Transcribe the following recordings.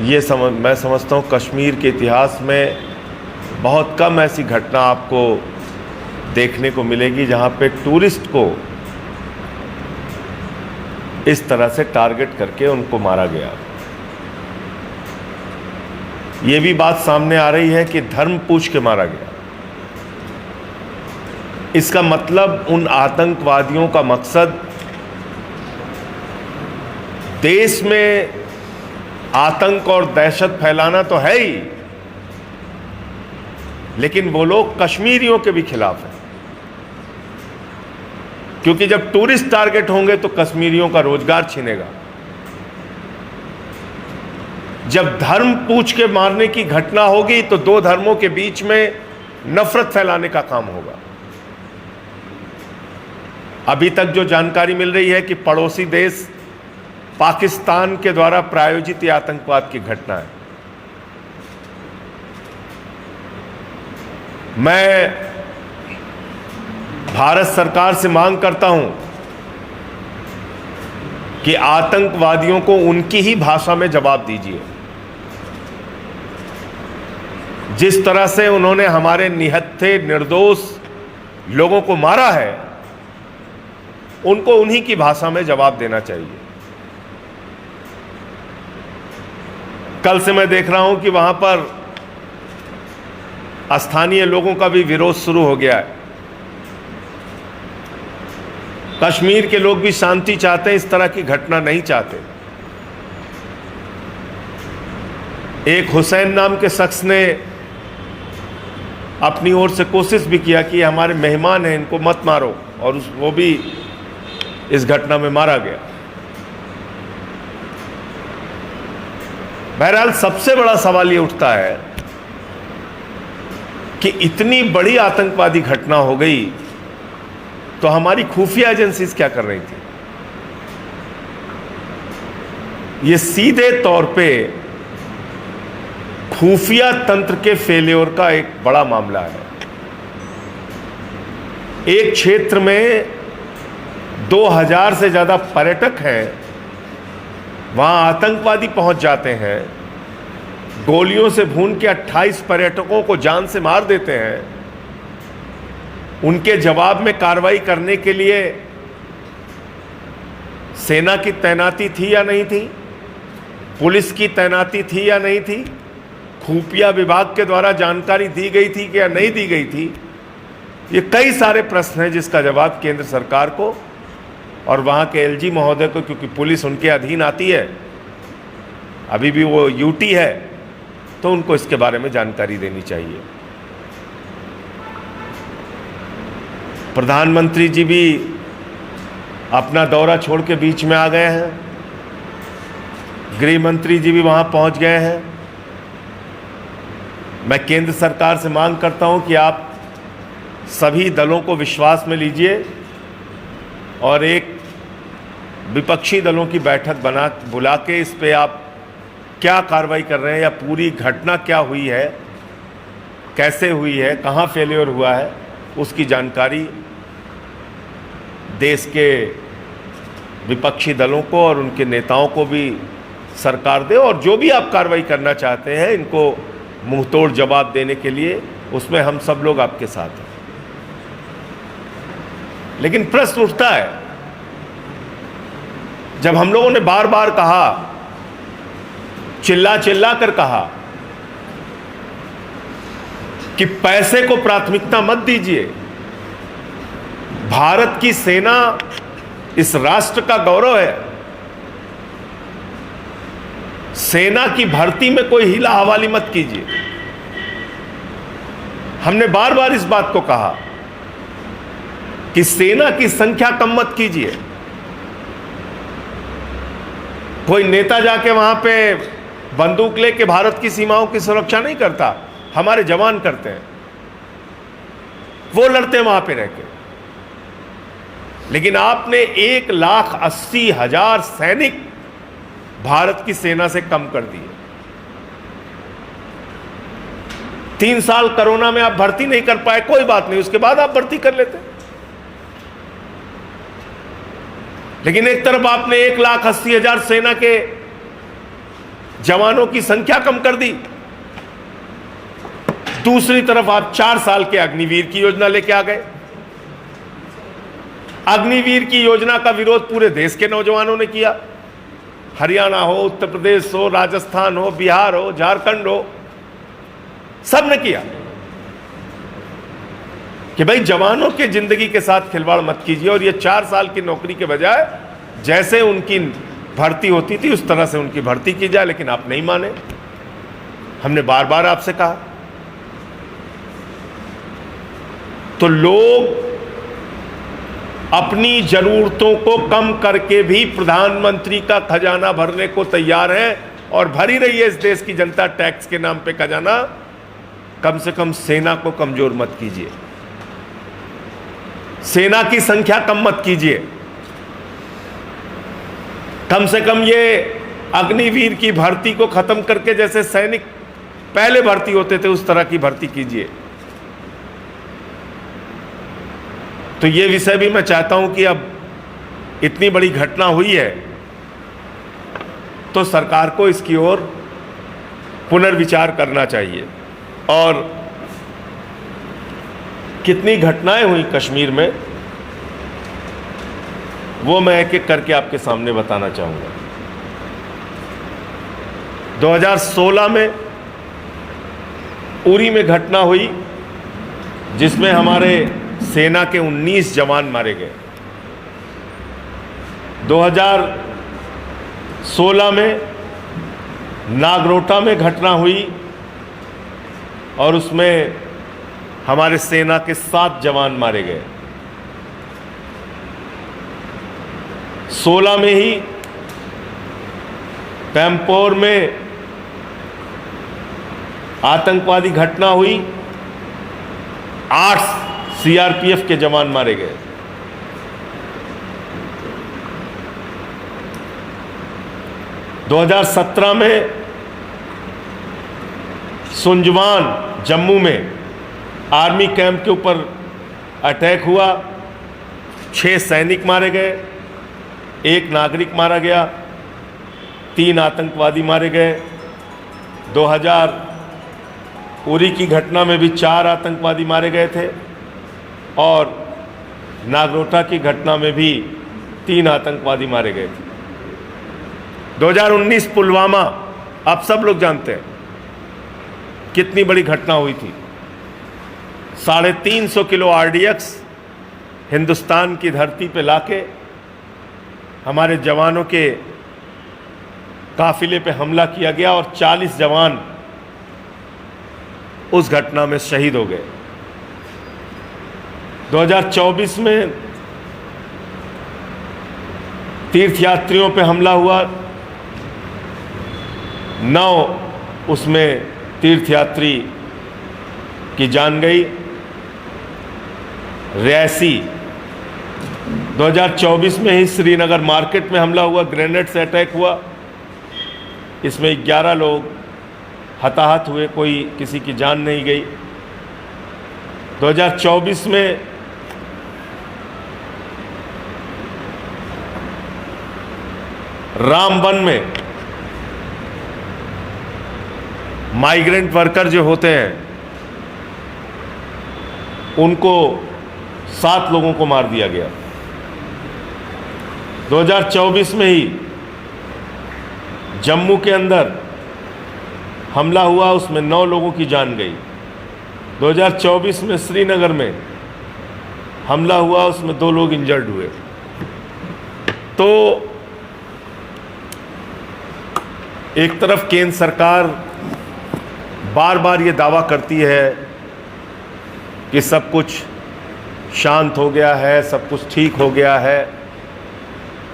मैं समझता हूँ कश्मीर के इतिहास में बहुत कम ऐसी घटना आपको देखने को मिलेगी जहाँ पे टूरिस्ट को इस तरह से टारगेट करके उनको मारा गया। ये भी बात सामने आ रही है कि धर्म पूछ के मारा गया। इसका मतलब उन आतंकवादियों का मकसद देश में आतंक और दहशत फैलाना तो है ही, लेकिन वो लोग कश्मीरियों के भी खिलाफ हैं, क्योंकि जब टूरिस्ट टारगेट होंगे तो कश्मीरियों का रोजगार छिनेगा। जब धर्म पूछ के मारने की घटना होगी तो दो धर्मों के बीच में नफरत फैलाने का काम होगा। अभी तक जो जानकारी मिल रही है कि पड़ोसी देश पाकिस्तान के द्वारा प्रायोजित यह आतंकवाद की घटना है। मैं भारत सरकार से मांग करता हूं कि आतंकवादियों को उनकी ही भाषा में जवाब दीजिए। जिस तरह से उन्होंने हमारे निहत्थे निर्दोष लोगों को मारा है, उनको उन्हीं की भाषा में जवाब देना चाहिए। कल से मैं देख रहा हूं कि वहां पर स्थानीय लोगों का भी विरोध शुरू हो गया है। कश्मीर के लोग भी शांति चाहते हैं, इस तरह की घटना नहीं चाहते। एक हुसैन नाम के शख्स ने अपनी ओर से कोशिश भी किया कि हमारे मेहमान हैं, इनको मत मारो, और वो भी इस घटना में मारा गया। बहरहाल सबसे बड़ा सवाल ये उठता है कि इतनी बड़ी आतंकवादी घटना हो गई तो हमारी खुफिया एजेंसीज क्या कर रही थी? ये सीधे तौर पे खुफिया तंत्र के फेल्योर का एक बड़ा मामला है। एक क्षेत्र में 2000 से ज्यादा पर्यटक हैं, वहां आतंकवादी पहुंच जाते हैं, गोलियों से भून के 28 पर्यटकों को जान से मार देते हैं। उनके जवाब में कार्रवाई करने के लिए सेना की तैनाती थी या नहीं थी? पुलिस की तैनाती थी या नहीं थी? खुफिया विभाग के द्वारा जानकारी दी गई थी कि या नहीं दी गई थी? ये कई सारे प्रश्न हैं जिसका जवाब केंद्र सरकार को और वहाँ के एलजी महोदय को, क्योंकि पुलिस उनके अधीन आती है, अभी भी वो यूटी है, तो उनको इसके बारे में जानकारी देनी चाहिए। प्रधानमंत्री जी भी अपना दौरा छोड़ के बीच में आ गए हैं, गृह मंत्री जी भी वहाँ पहुँच गए हैं। मैं केंद्र सरकार से मांग करता हूँ कि आप सभी दलों को विश्वास में लीजिए और एक विपक्षी दलों की बैठक बुला के इस पे आप क्या कार्रवाई कर रहे हैं या पूरी घटना क्या हुई है, कैसे हुई है, कहाँ फेलियर हुआ है, उसकी जानकारी देश के विपक्षी दलों को और उनके नेताओं को भी सरकार दे। और जो भी आप कार्रवाई करना चाहते हैं, इनको मुंहतोड़ जवाब देने के लिए, उसमें हम सब लोग आपके साथ हैं। लेकिन प्रश्न उठता है, जब हम लोगों ने बार बार कहा, चिल्ला चिल्ला कर कहा कि पैसे को प्राथमिकता मत दीजिए, भारत की सेना इस राष्ट्र का गौरव है, सेना की भर्ती में कोई हिला हवाली मत कीजिए। हमने बार बार इस बात को कहा कि सेना की संख्या कम मत कीजिए। कोई नेता जाके वहां पे बंदूक लेके भारत की सीमाओं की सुरक्षा नहीं करता, हमारे जवान करते हैं, वो लड़ते हैं वहां पे रहकर। लेकिन आपने 1,80,000 सैनिक भारत की सेना से कम कर दिए। 3 साल कोरोना में आप भर्ती नहीं कर पाए, कोई बात नहीं, उसके बाद आप भर्ती कर लेते। लेकिन एक तरफ आपने 1,80,000 सेना के जवानों की संख्या कम कर दी। दूसरी तरफ आप 4 साल के अग्निवीर की योजना लेके आ गए। अग्निवीर की योजना का विरोध पूरे देश के नौजवानों ने किया। हरियाणा हो, उत्तर प्रदेश हो, राजस्थान हो, बिहार हो, झारखंड हो, सब ने किया कि भाई जवानों के जिंदगी के साथ खिलवाड़ मत कीजिए, और ये 4 साल की नौकरी के बजाय जैसे उनकी भर्ती होती थी उस तरह से उनकी भर्ती की जाए। लेकिन आप नहीं माने। हमने बार बार आपसे कहा। तो लोग अपनी जरूरतों को कम करके भी प्रधानमंत्री का खजाना भरने को तैयार है, और भर ही रही है इस देश की जनता टैक्स के नाम पे खजाना। कम से कम सेना को कमजोर मत कीजिए, सेना की संख्या कम मत कीजिए। कम से कम ये अग्निवीर की भर्ती को खत्म करके जैसे सैनिक पहले भर्ती होते थे उस तरह की भर्ती कीजिए। तो ये विषय भी मैं चाहता हूं कि अब इतनी बड़ी घटना हुई है तो सरकार को इसकी ओर पुनर्विचार करना चाहिए। और कितनी घटनाएं हुई कश्मीर में वो मैं एक एक करके आपके सामने बताना चाहूँगा। 2016 में उरी में घटना हुई जिसमें हमारे सेना के 19 जवान मारे गए। 2016 में नागरोटा में घटना हुई और उसमें हमारे सेना के 7 जवान मारे गए। 16 में ही पैम्पोर में आतंकवादी घटना हुई, 8 सीआरपीएफ के जवान मारे गए। दो 2017 में सुंजवान जम्मू में आर्मी कैंप के ऊपर अटैक हुआ, 6 सैनिक मारे गए, 1 नागरिक मारा गया, 3 आतंकवादी मारे गए। 2000 उरी की घटना में भी 4 आतंकवादी मारे गए थे और नागरोटा की घटना में भी 3 आतंकवादी मारे गए थे। 2019 पुलवामा, आप सब लोग जानते हैं कितनी बड़ी घटना हुई थी। 350 किलो आरडीएक्स हिंदुस्तान की धरती पे लाके हमारे जवानों के काफिले पे हमला किया गया और 40 जवान उस घटना में शहीद हो गए। 2024 में तीर्थयात्रियों पे हमला हुआ, 9 उसमें तीर्थयात्री की जान गई। रियासी 2024 में ही श्रीनगर मार्केट में हमला हुआ, ग्रेनेड से अटैक हुआ, इसमें 11 लोग हताहत हुए, कोई किसी की जान नहीं गई। 2024 में रामबन में माइग्रेंट वर्कर जो होते हैं उनको 7 लोगों को मार दिया गया। 2024 में ही जम्मू के अंदर हमला हुआ, उसमें 9 लोगों की जान गई। 2024 में श्रीनगर में हमला हुआ, उसमें 2 लोग इंजर्ड हुए। तो एक तरफ केंद्र सरकार बार बार ये दावा करती है कि सब कुछ शांत हो गया है, सब कुछ ठीक हो गया है,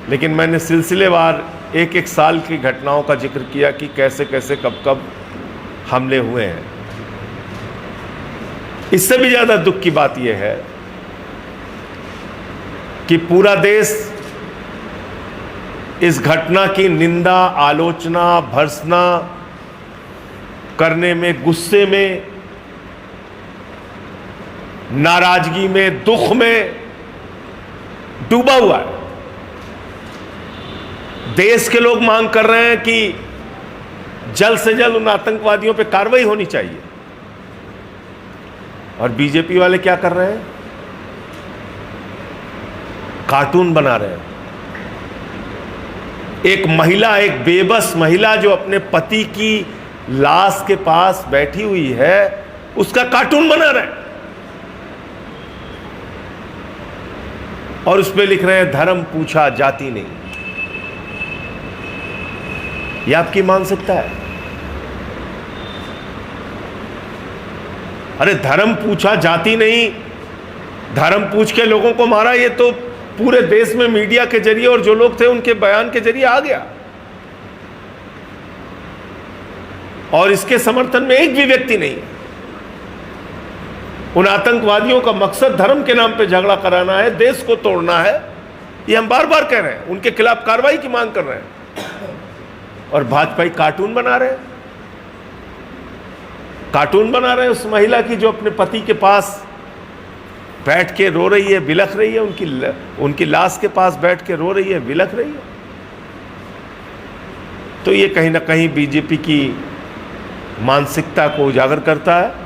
लेकिन मैंने सिलसिलेवार एक एक साल की घटनाओं का जिक्र किया कि कैसे कैसे कब कब हमले हुए हैं। इससे भी ज़्यादा दुख की बात यह है कि पूरा देश इस घटना की निंदा, आलोचना, भर्त्सना करने में, गुस्से में, नाराजगी में, दुख में डूबा हुआ है। देश के लोग मांग कर रहे हैं कि जल्द से जल्द उन आतंकवादियों पे कार्रवाई होनी चाहिए। और बीजेपी वाले क्या कर रहे हैं? कार्टून बना रहे हैं। एक महिला, एक बेबस महिला जो अपने पति की लाश के पास बैठी हुई है, उसका कार्टून बना रहे हैं और उस पर लिख रहे हैं धर्म पूछा जाति नहीं। यह आपकी मानसिकता है? अरे धर्म पूछा जाति नहीं, धर्म पूछ के लोगों को मारा, ये तो पूरे देश में मीडिया के जरिए और जो लोग थे उनके बयान के जरिए आ गया। और इसके समर्थन में एक भी व्यक्ति नहीं है। उन आतंकवादियों का मकसद धर्म के नाम पे झगड़ा कराना है, देश को तोड़ना है। ये हम बार बार कह रहे हैं, उनके खिलाफ कार्रवाई की मांग कर रहे हैं। और भाजपाई कार्टून बना रहे हैं, कार्टून बना रहे हैं उस महिला की जो अपने पति के पास बैठ के रो रही है, बिलख रही है, उनकी लाश के पास बैठ के रो रही है, बिलख रही है। तो ये कहीं ना कहीं बीजेपी की मानसिकता को उजागर करता है।